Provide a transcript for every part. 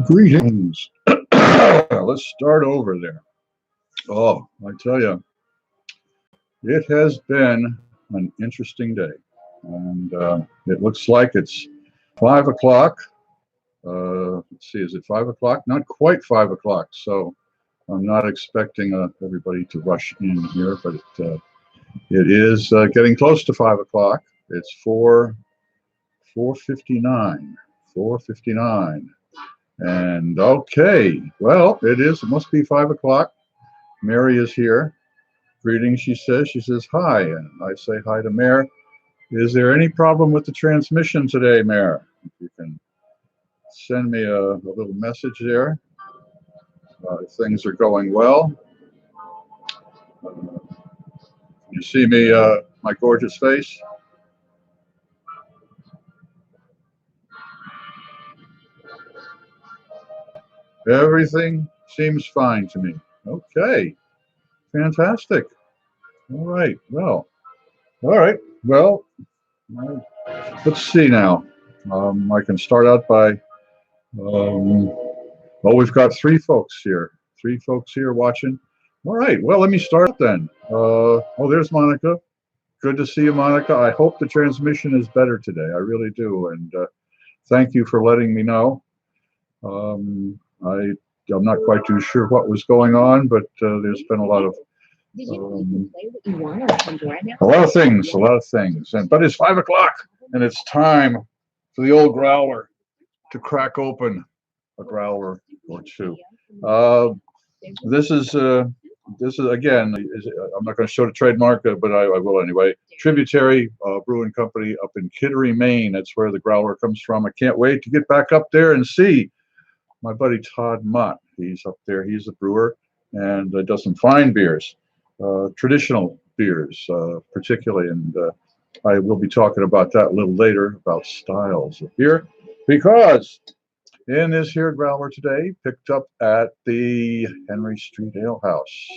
Greetings. Let's start over there. Oh, I tell you, it has been an interesting day. And it looks like it's 5 o'clock. Let's see, is it 5 o'clock? Not quite 5 o'clock. So I'm not expecting everybody to rush in here, but it is getting close to 5 o'clock. It's 4:59. 4:59. And okay, well, it must be 5 o'clock. Mary is here. Greetings, she says. She says hi, and I say hi to Mare. Is there any problem with the transmission today, Mare? If you can send me a little message there. Things are going well. You see me, my gorgeous face? Everything seems fine to me. Okay, fantastic. All right, well, let's see now. I can start out by, we've got three folks here watching. All right, well, let me start then. There's Monica. Good to see you, Monica. I hope the transmission is better today. I really do, and thank you for letting me know. I'm not quite too sure what was going on, but there's been a lot of things. But it's 5 o'clock, and it's time for the old growler to crack open a growler or two. This is again. I'm not going to show the trademark, but I will anyway. Tributary Brewing Company up in Kittery, Maine. That's where the growler comes from. I can't wait to get back up there and see my buddy Todd Mott. He's up there. He's a brewer and does some fine beers, traditional beers particularly. And I will be talking about that a little later, about styles of beer, because in this here growler today, picked up at the Henry Street Ale House.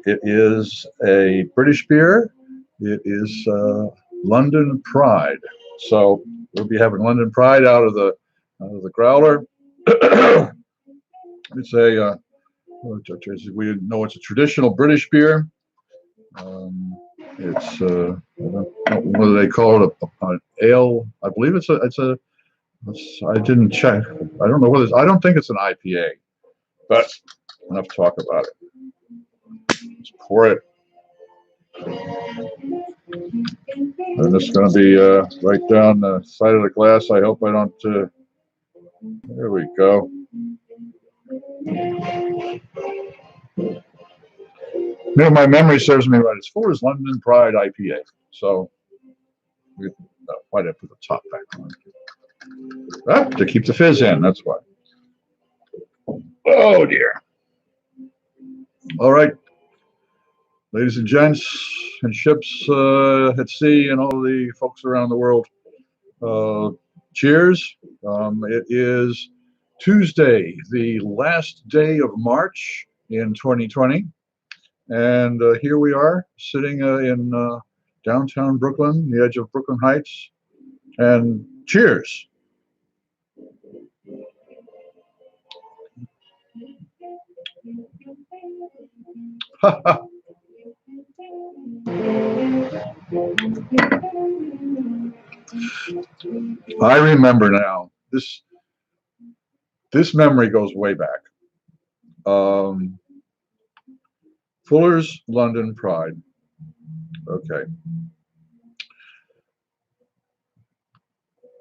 It is a British beer. It is London Pride. So we'll be having London Pride out of the growler. It's we know it's a traditional British beer. It's what do they call it? An ale. I believe it's a. I didn't check. I don't know I don't think it's an IPA. But enough talk about it. Let's pour it. And it's going to be right down the side of the glass. I hope I don't. There we go. Now my memory serves me right. It's for his London Pride IPA. So why did I put the top back on? To keep the fizz in. That's why. Oh dear. All right, ladies and gents, and ships at sea, and all the folks around the world. Cheers. It is Tuesday, the last day of March in 2020. And here we are sitting in downtown Brooklyn, the edge of Brooklyn Heights. And cheers. I remember now. This memory goes way back. Fuller's London Pride. Okay.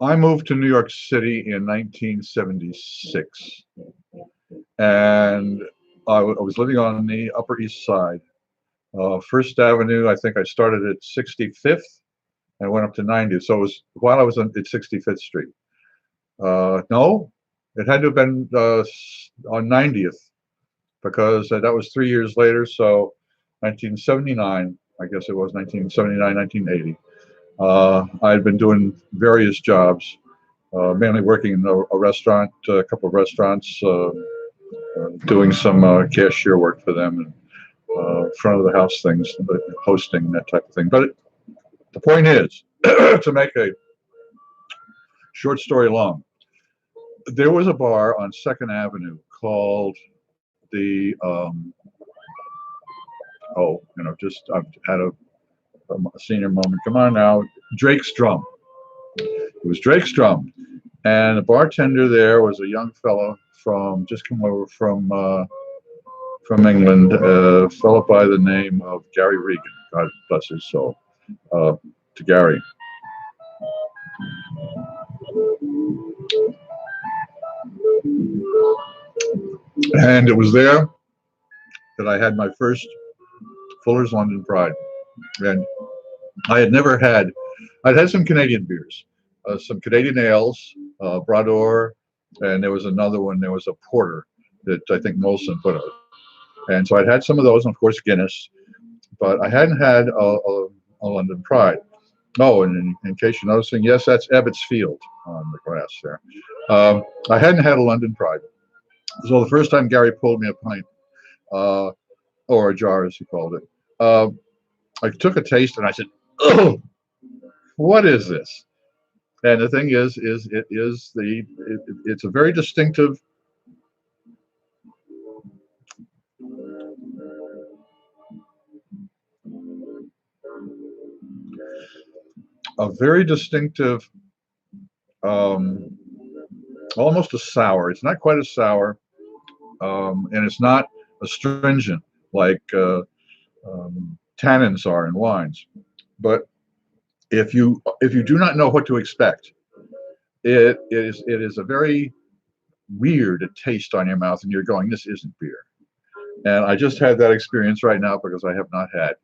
I moved to New York City in 1976, and I was living on the Upper East Side. First Avenue, I think I started at 65th and went up to 90th. So it was while I was at 65th Street. No, it had to have been on 90th, because that was 3 years later. So 1979, I guess it was 1979, 1980. I'd been doing various jobs, mainly working in a restaurant, a couple of restaurants, doing some cashier work for them, and front of the house things, hosting, that type of thing. But The point is, to make a short story long, there was a bar on Second Avenue called the just I've had a senior moment. Come on now, Drake's Drum. It was Drake's Drum, and the bartender there was a young fellow just come over from England, a fellow by the name of Gary Regan. God bless his soul. To Gary. And it was there that I had my first Fuller's London Pride. And I had never had, I'd had some Canadian beers, some Canadian ales, Brador, and there was another one, there was a porter that I think Molson put out. And so I'd had some of those, and of course Guinness, but I hadn't had a London Pride. Oh, and in case you're noticing, yes, that's Ebbets Field on the grass there. I hadn't had a London Pride. So the first time Gary pulled me a pint, or a jar as he called it, I took a taste and I said, "Oh, what is this?" And the thing is it's a very distinctive almost a sour. It's not quite a sour, and it's not astringent like tannins are in wines. But if you do not know what to expect, it is a very weird taste on your mouth, and you're going, "This isn't beer." And I just had that experience right now because I have not had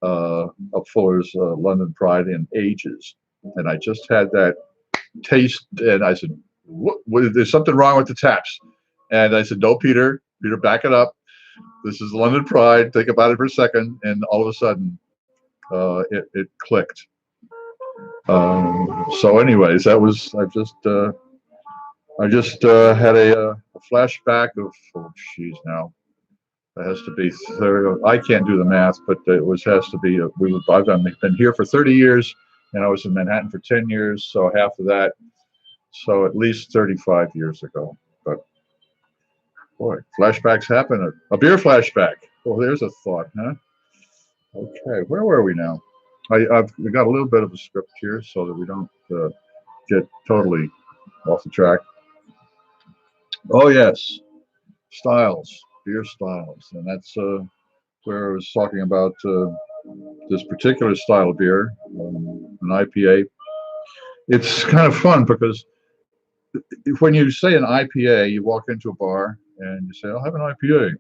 a Fuller's London Pride in ages, and I just had that taste, and I said, "There's something wrong with the taps." And I said, "No, Peter, back it up. This is London Pride. Think about it for a second." And all of a sudden, it clicked. So, anyways, that was I just had a flashback of, oh, geez, now it has to be 30. I can't do the math, but has to be. I've been here for 30 years, and I was in Manhattan for 10 years, so half of that. So at least 35 years ago. But boy, flashbacks happen. A beer flashback. Well, there's a thought, huh? Okay, where were we now? I've got a little bit of a script here so that we don't get totally off the track. Oh yes, styles, beer styles, and that's where I was talking about this particular style of beer, an IPA. It's kind of fun because when you say an IPA, you walk into a bar and you say, "I'll have an IPA."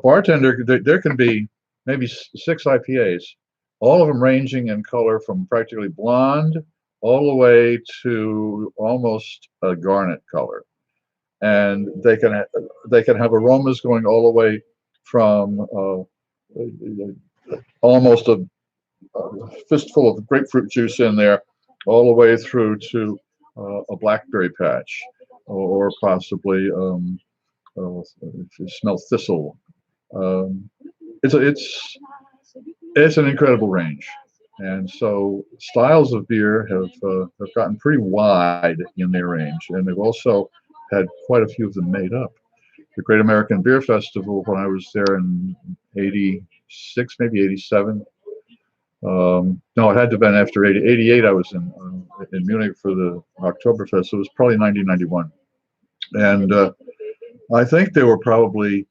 Bartender, there can be maybe 6 IPAs, all of them ranging in color from practically blonde all the way to almost a garnet color, and they can have aromas going all the way from almost a fistful of grapefruit juice in there, all the way through to a blackberry patch, or possibly if you smell thistle. It's an incredible range, and so styles of beer have gotten pretty wide in their range, and they've also had quite a few of them made up. The Great American Beer Festival, when I was there in '86, maybe '87. No, it had to have been after '88. I was in Munich for the Oktoberfest, so it was probably 1991. And I think there were probably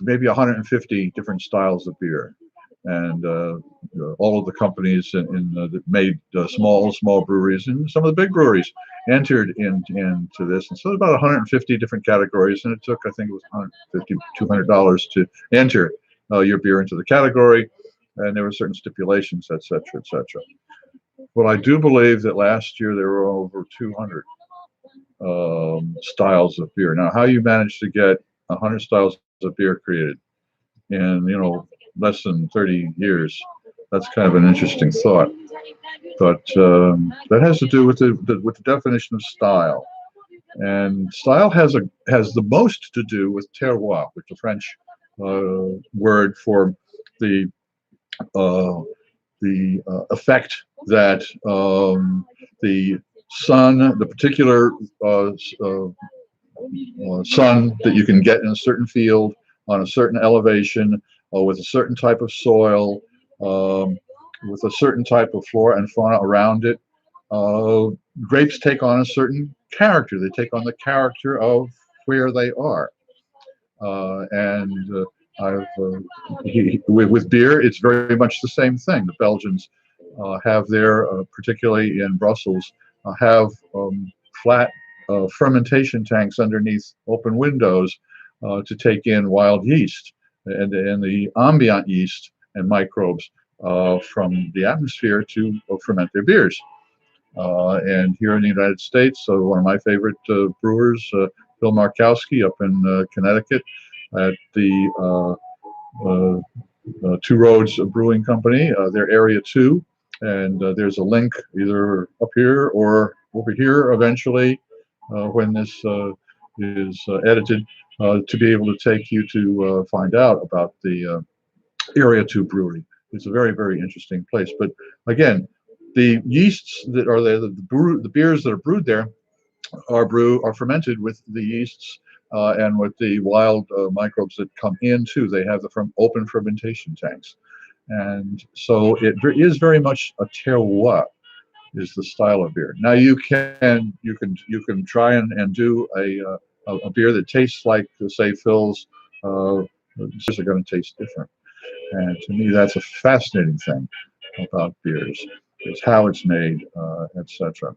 maybe 150 different styles of beer. And all of the companies that made small breweries and some of the big breweries entered into this. And so about 150 different categories, and it took, I think it was $150, $200 to enter your beer into the category, and there were certain stipulations, et cetera, et cetera. Well, I do believe that last year there were over 200 styles of beer. Now, how you managed to get 100 styles of beer created in, less than 30 years, that's kind of an interesting thought. But that has to do with the definition of style. And style has the most to do with terroir, which is a French word for the effect that the sun, the particular sun that you can get in a certain field on a certain elevation with a certain type of soil, with a certain type of flora and fauna around it. Grapes take on a certain character. They take on the character of where they are. And with beer, it's very much the same thing. The Belgians have their, particularly in Brussels, have flat fermentation tanks underneath open windows to take in wild yeast and the ambient yeast and microbes from the atmosphere to ferment their beers. And here in the United States, one of my favorite brewers, Bill Markowski, up in Connecticut, at the Two Roads Brewing Company, they're Area 2, and there's a link either up here or over here eventually when this is edited to be able to take you to find out about the Area 2 brewery. It's a very, very interesting place. But again, the yeasts that are there, the beers that are brewed there are fermented with the yeasts and with the wild microbes that come in too. They have the open fermentation tanks, and so it is very much a terroir is the style of beer. Now you can try and do a beer that tastes like, say, Phil's. Beers are going to taste different, and to me that's a fascinating thing about beers. It's how it's made, etc.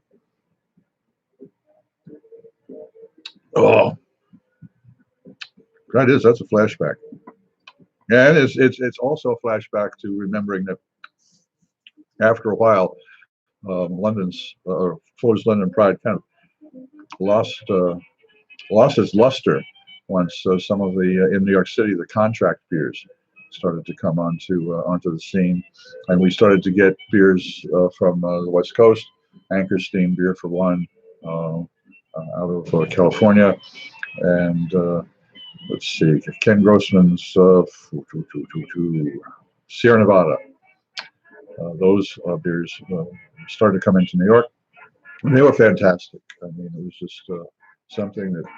Oh, that's a flashback. And it's also a flashback to remembering that after a while, London's Fuller's London Pride kind of lost its luster once some of the in New York City the contract beers started to come onto the scene, and we started to get beers from the West Coast. Anchor Steam beer for one, out of California, and let's see, Ken Grossman's Sierra Nevada. Those beers started to come into New York, and they were fantastic. I mean, it was just something that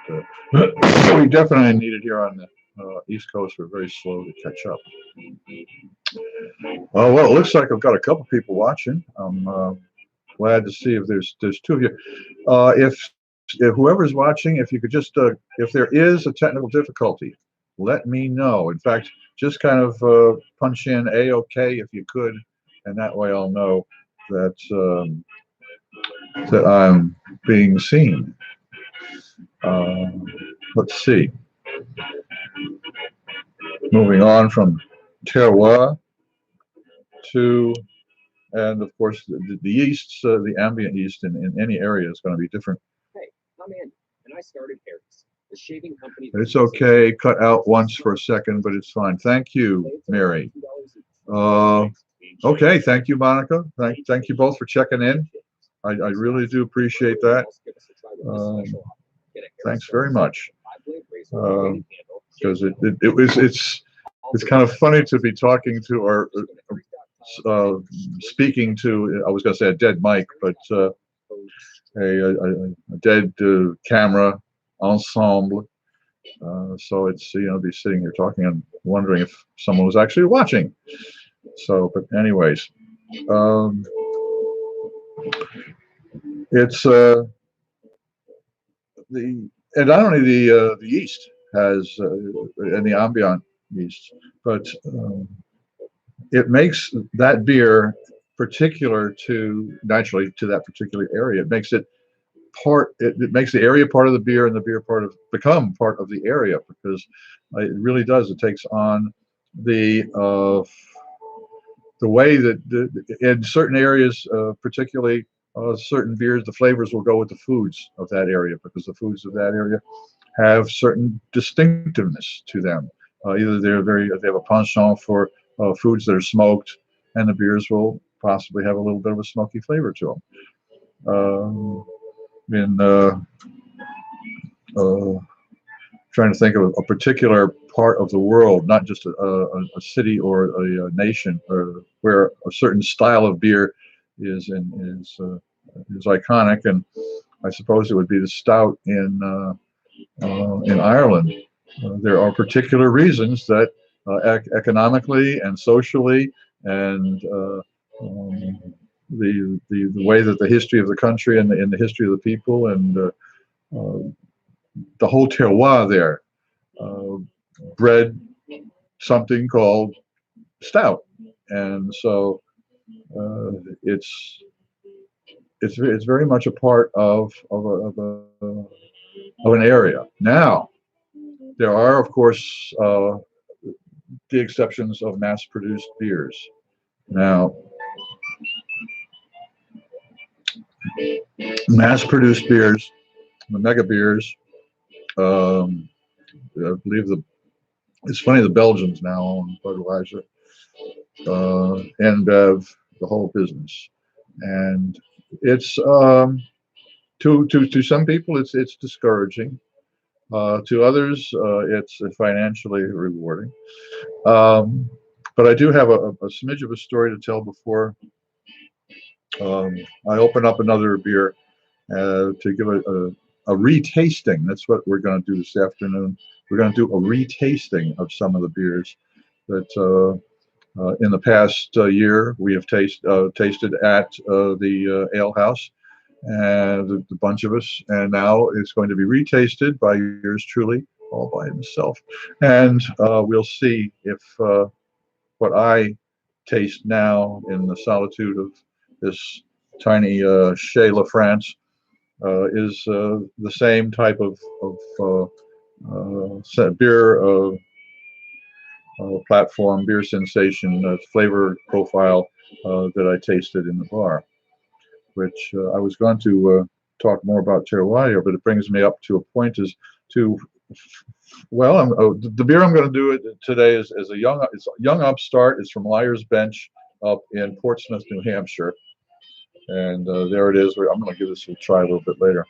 we definitely needed here on the East Coast. We're very slow to catch up. Well, it looks like I've got a couple people watching. I'm glad to see if there's two of you. If whoever's watching, if you could just, if there is a technical difficulty, let me know. In fact, just kind of punch in A-OK if you could, and that way I'll know that that I'm being seen. Let's see. Moving on from terroir to, and of course, the yeasts, the ambient yeast in any area is going to be different. Hey, I'm in, and I started Harry's, the shaving company. It's okay. Cut out once for a second, but it's fine. Thank you, Mary. Okay, thank you, Monica. Thank you both for checking in. I really do appreciate that. Thanks very much. Because it's kind of funny to be talking to or speaking to, I was going to say a dead mic, but a dead camera ensemble. So it's, be sitting here talking and wondering if someone was actually watching. So, but anyways, it's and not only the yeast has and the ambient yeast, but it makes that beer particular naturally to that particular area. It makes it it makes the area part of the beer and the beer become part of the area, because it really does. It takes on the way that in certain areas, particularly certain beers, the flavors will go with the foods of that area, because the foods of that area have certain distinctiveness to them. Either they have a penchant for foods that are smoked, and the beers will possibly have a little bit of a smoky flavor to them. Trying to think of a particular part of the world, not just a city or a nation, or where a certain style of beer is iconic. And I suppose it would be the stout in Ireland. There are particular reasons that economically and socially and the way that the history of the country and the history of the people and the whole terroir there uh, bred something called stout, and so uh, it's it's very much a part of an area. Now there are, of course, the exceptions of mass-produced beers. Now, mass-produced beers, the mega beers, um, I believe it's funny the Belgians now own Budweiser and Bev, the whole business, and it's to some people it's discouraging. To others, it's financially rewarding. Um, but I do have a smidge of a story to tell before um, I open up another beer to give a retasting. That's what we're going to do this afternoon. We're going to do a retasting of some of the beers that in the past year we have tasted at the ale house, and the bunch of us, and now it's going to be retasted by yours truly, all by himself, and we'll see if what I taste now in the solitude of this tiny Chez La France is the same type of beer platform, beer sensation, flavor profile that I tasted in the bar, which I was going to talk more about terroir, but it brings me up to a point is to, well, the beer I'm going to do today is it's a young upstart. It's from Liar's Bench up in Portsmouth, New Hampshire. And there it is. I'm going to give this a try a little bit later.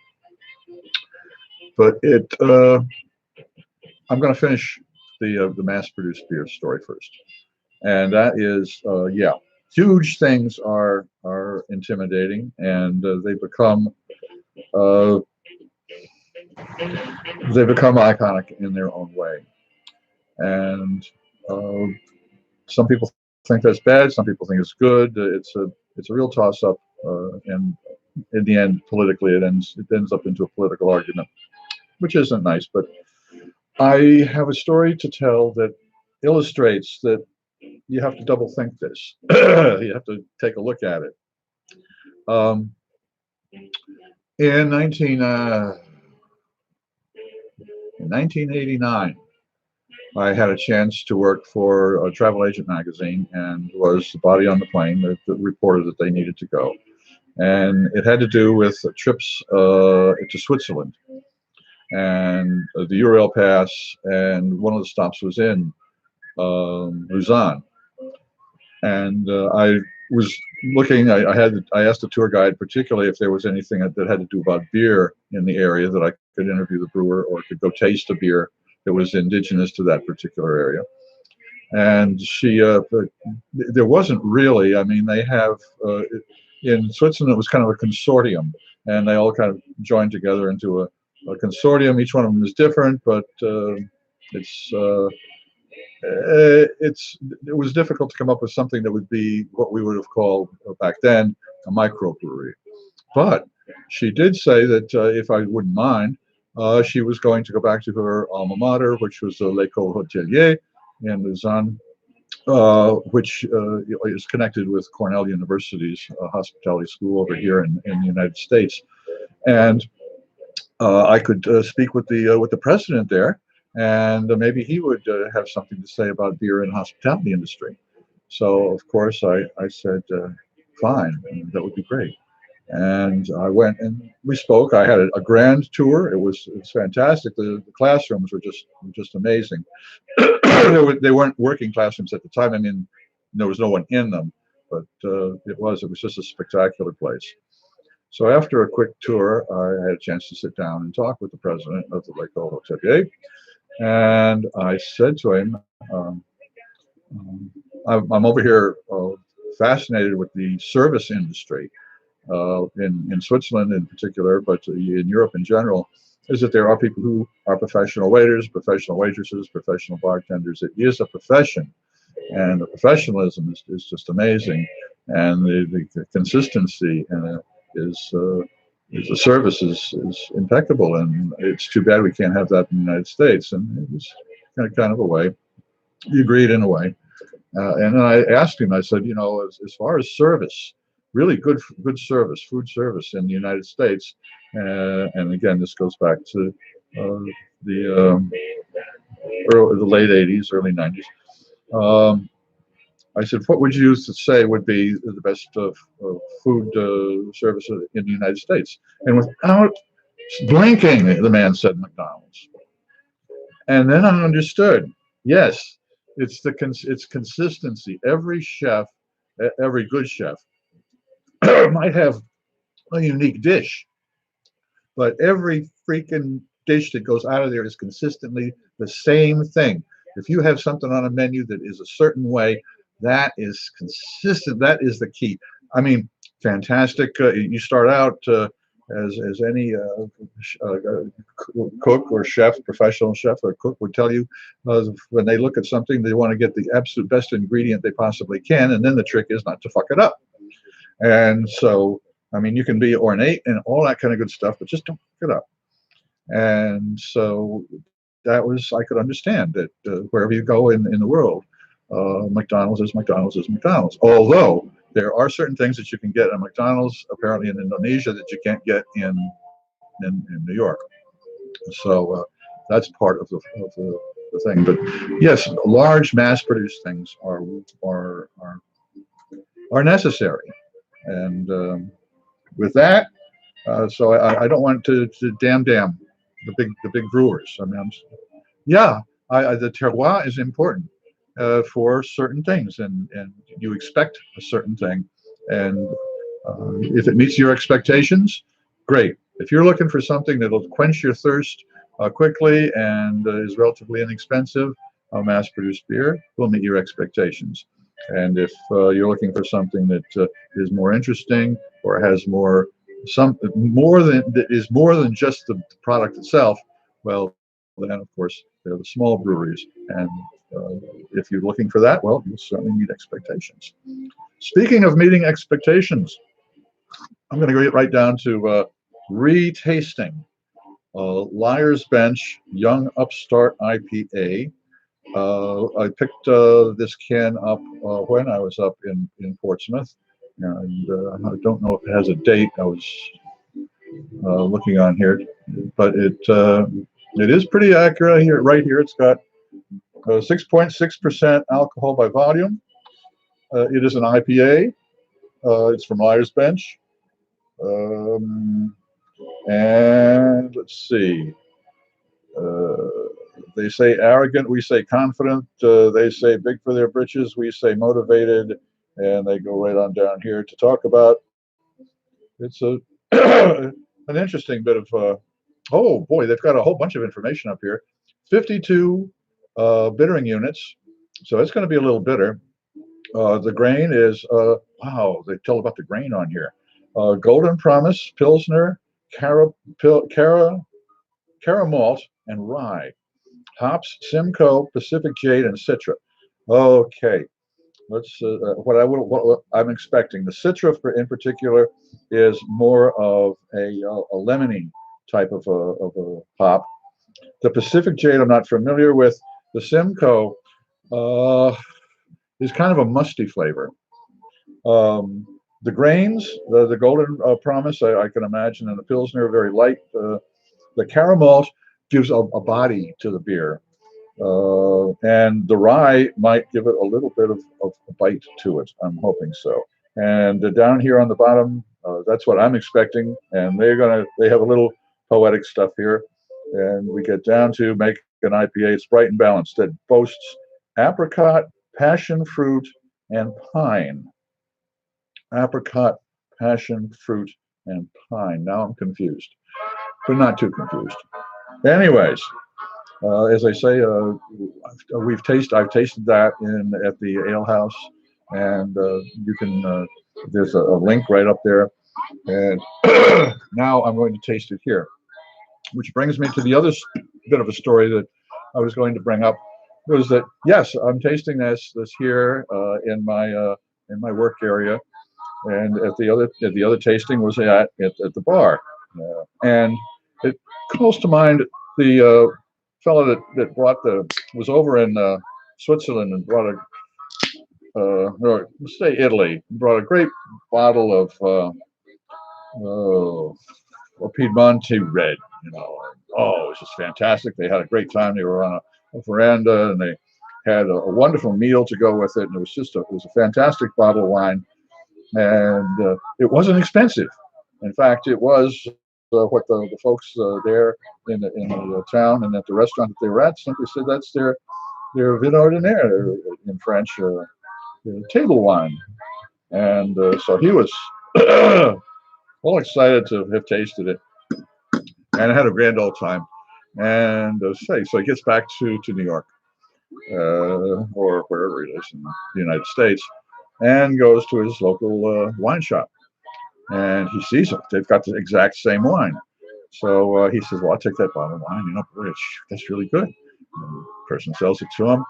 But I'm going to finish the mass-produced beer story first, and that is, yeah, huge things are intimidating, and uh, they become iconic in their own way. And uh, some people think that's bad. Some people think it's good. It's a real toss-up, and in the end, politically, it ends up into a political argument, which isn't nice. But I have a story to tell that illustrates that you have to double think this. You have to take a look at it. Um, in 1989, I had a chance to work for a travel agent magazine and was the body on the plane that reported that they needed to go. And it had to do with trips to Switzerland and the Ural Pass, and one of the stops was in Lausanne. And I was looking. I asked the tour guide particularly if there was anything that had to do about beer in the area that I could interview the brewer or could go taste a beer that was indigenous to that particular area. And there wasn't really. I mean, they have in Switzerland it was kind of a consortium, and they all kind of joined together into a consortium. Each one of them is different, but it's it was difficult to come up with something that would be what we would have called back then a microbrewery. But she did say that if I wouldn't mind, she was going to go back to her alma mater, which was l'École Hôtelier in Lausanne, which is connected with Cornell University's hospitality school over here in the United States. And I could speak with the president there, and maybe he would have something to say about beer and hospitality industry. So of course I said fine, that would be great. And I went and we spoke. I had a grand tour. It was fantastic. The classrooms were just amazing. They weren't working classrooms at the time. I mean, there was no one in them, but it was just a spectacular place. So after a quick tour, I had a chance to sit down and talk with the president of the L'École Hôtelier. And I said to him, um, I'm over here fascinated with the service industry in Switzerland in particular, but in Europe in general, is that there are people who are professional waiters, professional waitresses, professional bartenders. It is a profession, and the professionalism is just amazing, and the consistency is the service is impeccable, and it's too bad we can't have that in the United States. And it was kind of a way. He agreed in a way. And then I asked him, I said, as far as service, really good service, food service in the United States, and again, this goes back to the the late 80s, early 90s. Um, I said, what would you say would be the best food service in the United States? And without blinking, the man said McDonald's. And then I understood. Yes, it's consistency. Every chef, every good chef, might have a unique dish, but every freaking dish that goes out of there is consistently the same thing. If you have something on a menu that is a certain way, that is consistent. That is the key. I mean, fantastic. You start out as any cook or chef, professional chef or cook would tell you, when they look at something, they want to get the absolute best ingredient they possibly can, and then the trick is not to fuck it up. And so, I mean, you can be ornate and all that kind of good stuff, but just don't fuck it up. And so that was, I could understand that wherever you go in the world, McDonald's is McDonald's is McDonald's. Although there are certain things that you can get at McDonald's, apparently in Indonesia, that you can't get in New York. So that's part of the thing. But yes, large mass-produced things are necessary. And with that, so I don't want to damn the big brewers. I mean, yeah, the terroir is important for certain things, and you expect a certain thing, and if it meets your expectations, great. If you're looking for something that'll quench your thirst quickly and is relatively inexpensive, a mass-produced beer will meet your expectations. And if you're looking for something that is more interesting or has more than just the product itself, well, then of course they're the small breweries. And if you're looking for that, well, you'll certainly meet expectations. Speaking of meeting expectations, I'm going to go right down to retasting Liar's Bench Young Upstart IPA. I picked this can up when I was up in Portsmouth, and I don't know if it has a date. I was looking on here, but it is pretty accurate here. Right here, it's got 6.6% alcohol by volume. It is an IPA. It's from Liar's Bench. And let's see. They say arrogant, we say confident. They say big for their britches, we say motivated. And they go right on down here to talk about. It's a an interesting bit of. Oh boy, they've got a whole bunch of information up here. 52 bittering units, so it's going to be a little bitter. The grain is wow. They tell about the grain on here. Golden Promise, Pilsner, Cara Malt, and Rye. Hops, Simcoe, Pacific Jade, and Citra. Okay, let's what I'm expecting. The Citra, in particular, is more of a lemony type of a hop. The Pacific Jade I'm not familiar with. The Simcoe is kind of a musty flavor. The grains, the Golden Promise, I can imagine, and the Pilsner are very light. The caramel gives a body to the beer. And the rye might give it a little bit of a bite to it. I'm hoping so. And down here on the bottom, that's what I'm expecting. And they have a little poetic stuff here. And we get down to make an IPA. It's bright and balanced. It boasts apricot, passion fruit, and pine. Apricot, passion fruit, and pine. Now I'm confused, but not too confused. Anyways, As I say, I've tasted that at the ale house, and you can. There's a link right up there, and now I'm going to taste it here, which brings me to the other bit of a story that I was going to bring up. Was that yes, I'm tasting this here in my work area, and at the other tasting was at the bar, and it calls to mind the fellow that brought the was over in Switzerland and brought no, let's say Italy, brought a great bottle of oh, a Piedmonte red, you know. Oh, it was just fantastic. They had a great time. They were on a veranda and they had a wonderful meal to go with it. And it was a fantastic bottle of wine, and it wasn't expensive. In fact, it was what the folks there in the town and at the restaurant that they were at simply said that's their vin ordinaire in French, table wine. And so he was all excited to have tasted it, and I had a grand old time. And so he gets back to New York, or wherever he is in the United States, and goes to his local wine shop. And he sees them. They've got the exact same wine. So he says, "Well, I'll take that bottle of wine. You know, boy, that's really good." And the person sells it to him,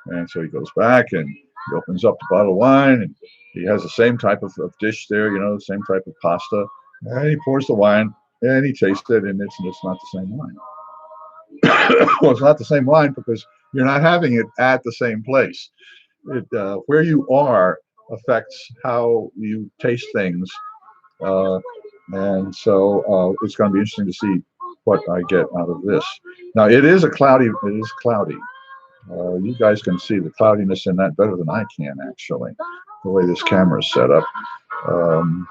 and so he goes back and he opens up the bottle of wine, and he has the same type of dish there, you know, the same type of pasta. And he pours the wine, and he tastes it, and it's not the same wine. Well, it's not the same wine because you're not having it at the same place. Where you are affects how you taste things, uh, and so it's going to be interesting to see what I get out of this. Now, it is cloudy. It is cloudy. You guys can see the cloudiness in that better than I can, actually, the way this camera is set up. Um,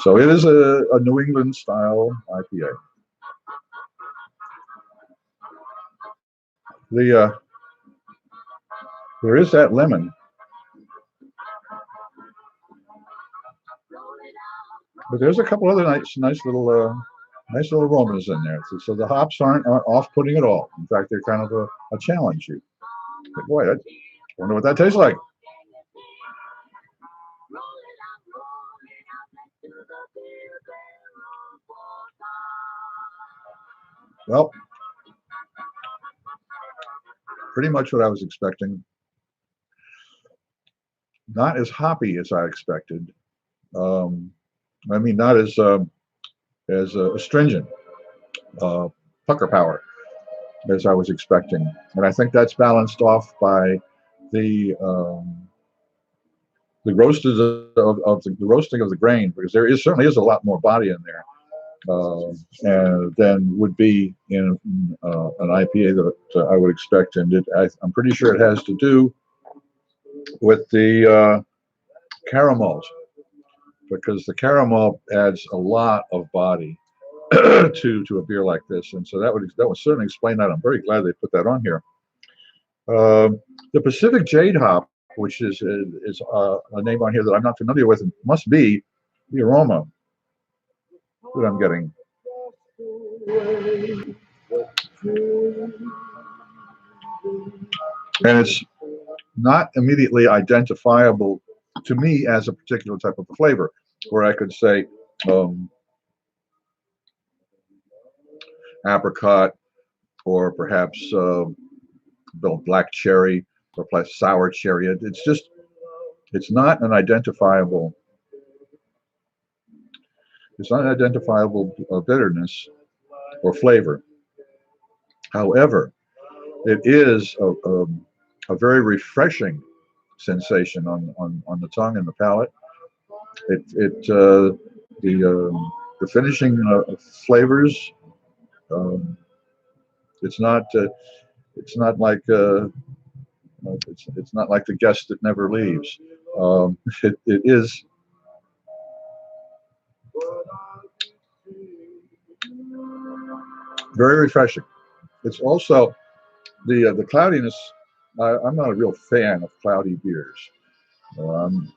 so it is a New England style IPA. There is that lemon, but there's a couple other nice little aromas in there. So the hops aren't off-putting at all. In fact, they're kind of a challenge. You, but boy, I wonder what that tastes like. Well, pretty much what I was expecting. Not as hoppy as I expected. Um, I mean, not as astringent, pucker power as I was expecting, and I think that's balanced off by the um, the roasted the roasting of the grain, because there is certainly is a lot more body in there and than would be in an IPA that I would expect, and I'm pretty sure it has to do with the caramel, because the caramel adds a lot of body to a beer like this, and so that would certainly explain that. I'm very glad they put that on here. The Pacific Jade hop, which is a name on here that I'm not familiar with, and must be the aroma that I'm getting. And it's not immediately identifiable to me as a particular type of a flavor, where I could say apricot, or perhaps black cherry, or plus sour cherry. It's not an identifiable. It's not an identifiable bitterness or flavor. However, it is a very refreshing sensation on the tongue and the palate. The finishing flavors. It's not like it's not like the guest that never leaves. It is very refreshing. It's also the cloudiness. I'm not a real fan of cloudy beers. Um,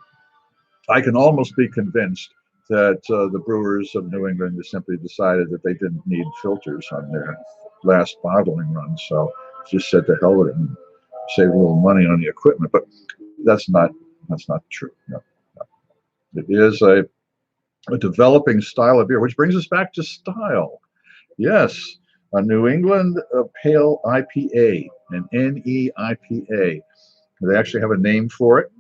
I can almost be convinced that the brewers of New England simply decided that they didn't need filters on their last bottling run. So just said to hell with it and save a little money on the equipment. But that's not true. No, no. It is a developing style of beer, which brings us back to style. Yes, a New England Pale IPA, an NEIPA. They actually have a name for it,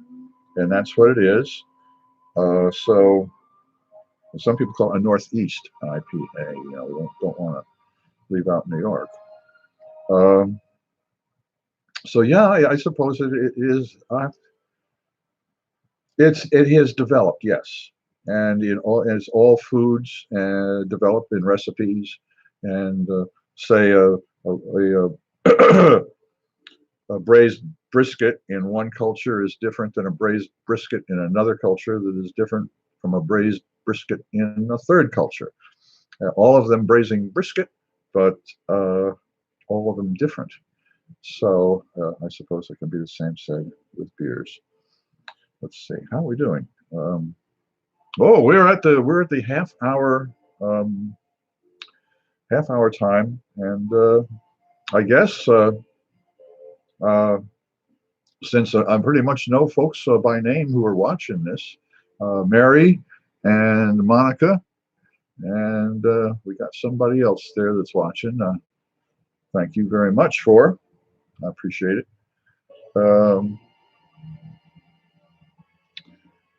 and that's what it is. So some people call it a Northeast IPA. You know, we don't want to leave out New York. So yeah, I suppose it is. It has developed, yes, and as all foods develop in recipes, and say a braised brisket in one culture is different than a braised brisket in another culture that is different from a braised brisket in a third culture. All of them braising brisket, but all of them different. So I suppose it can be the same said with beers. Let's see, how are we doing? Oh, we're at the half hour time, and I guess since I pretty much know folks by name who are watching this, Mary and Monica, and we got somebody else there that's watching. Thank you very much for. I appreciate it.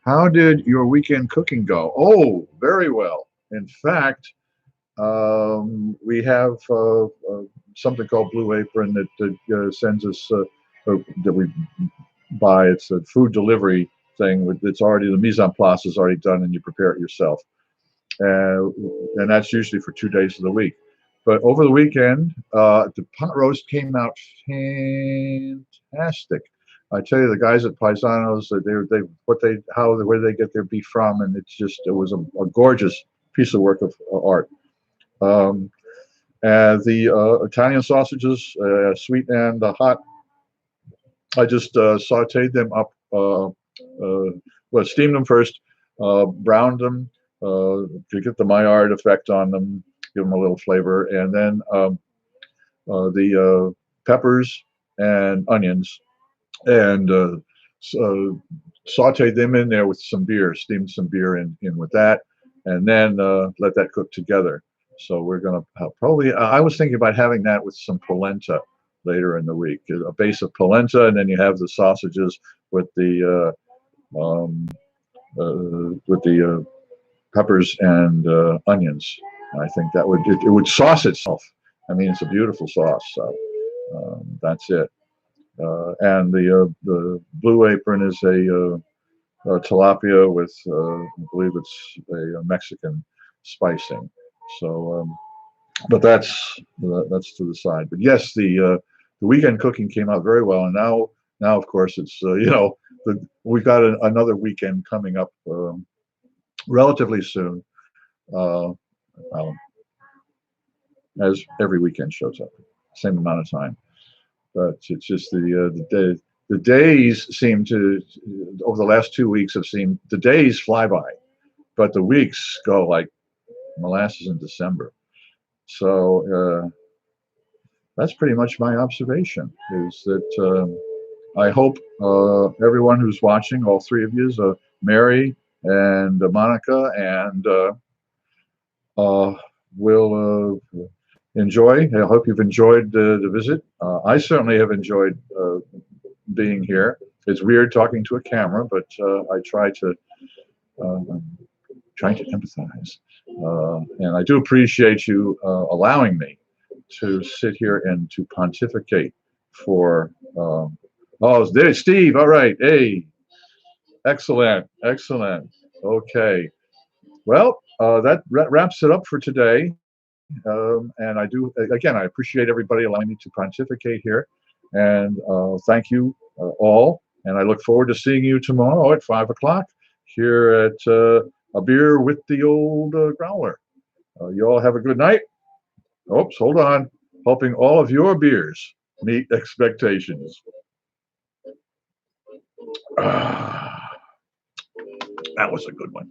How did your weekend cooking go? Oh, very well. In fact, we have something called Blue Apron that sends us that we buy. It's a food delivery thing. It's already, the mise en place is already done, and you prepare it yourself. And that's usually for 2 days of the week. But over the weekend, the pot roast came out fantastic. I tell you, the guys at Paisanos, where they get their beef from, and it was a gorgeous piece of work of art. And the Italian sausages, sweet and hot, I just sauteed them up. Steamed them first, browned them to get the Maillard effect on them, give them a little flavor, and then the peppers and onions, and sauteed them in there with some beer, steamed some beer in with that, and then let that cook together. So we're going to probably, I was thinking about having that with some polenta later in the week, a base of polenta, and then you have the sausages with the peppers and onions. And I think that it would sauce itself. I mean, it's a beautiful sauce. So that's it. And the Blue Apron is a tilapia with, I believe it's a Mexican spicing. So, but that's to the side. But yes, the weekend cooking came out very well, and now of course it's we've got another weekend coming up relatively soon, as every weekend shows up, same amount of time. But it's just the days seem to, over the last 2 weeks, the days fly by, but the weeks go like molasses in December. So that's pretty much my observation, is that I hope everyone who's watching, all three of you, Mary and Monica, and will enjoy. I hope you've enjoyed the visit. I certainly have enjoyed being here. It's weird talking to a camera, but I try to empathize, and I do appreciate you allowing me to sit here and to pontificate for. There's Steve. All right. Hey, excellent. Okay. Well, that wraps it up for today. And I appreciate everybody allowing me to pontificate here. And thank you all. And I look forward to seeing you tomorrow at 5 o'clock here at A Beer with the Old Growler. You all have a good night. Oops, hold on. Hoping all of your beers meet expectations. That was a good one.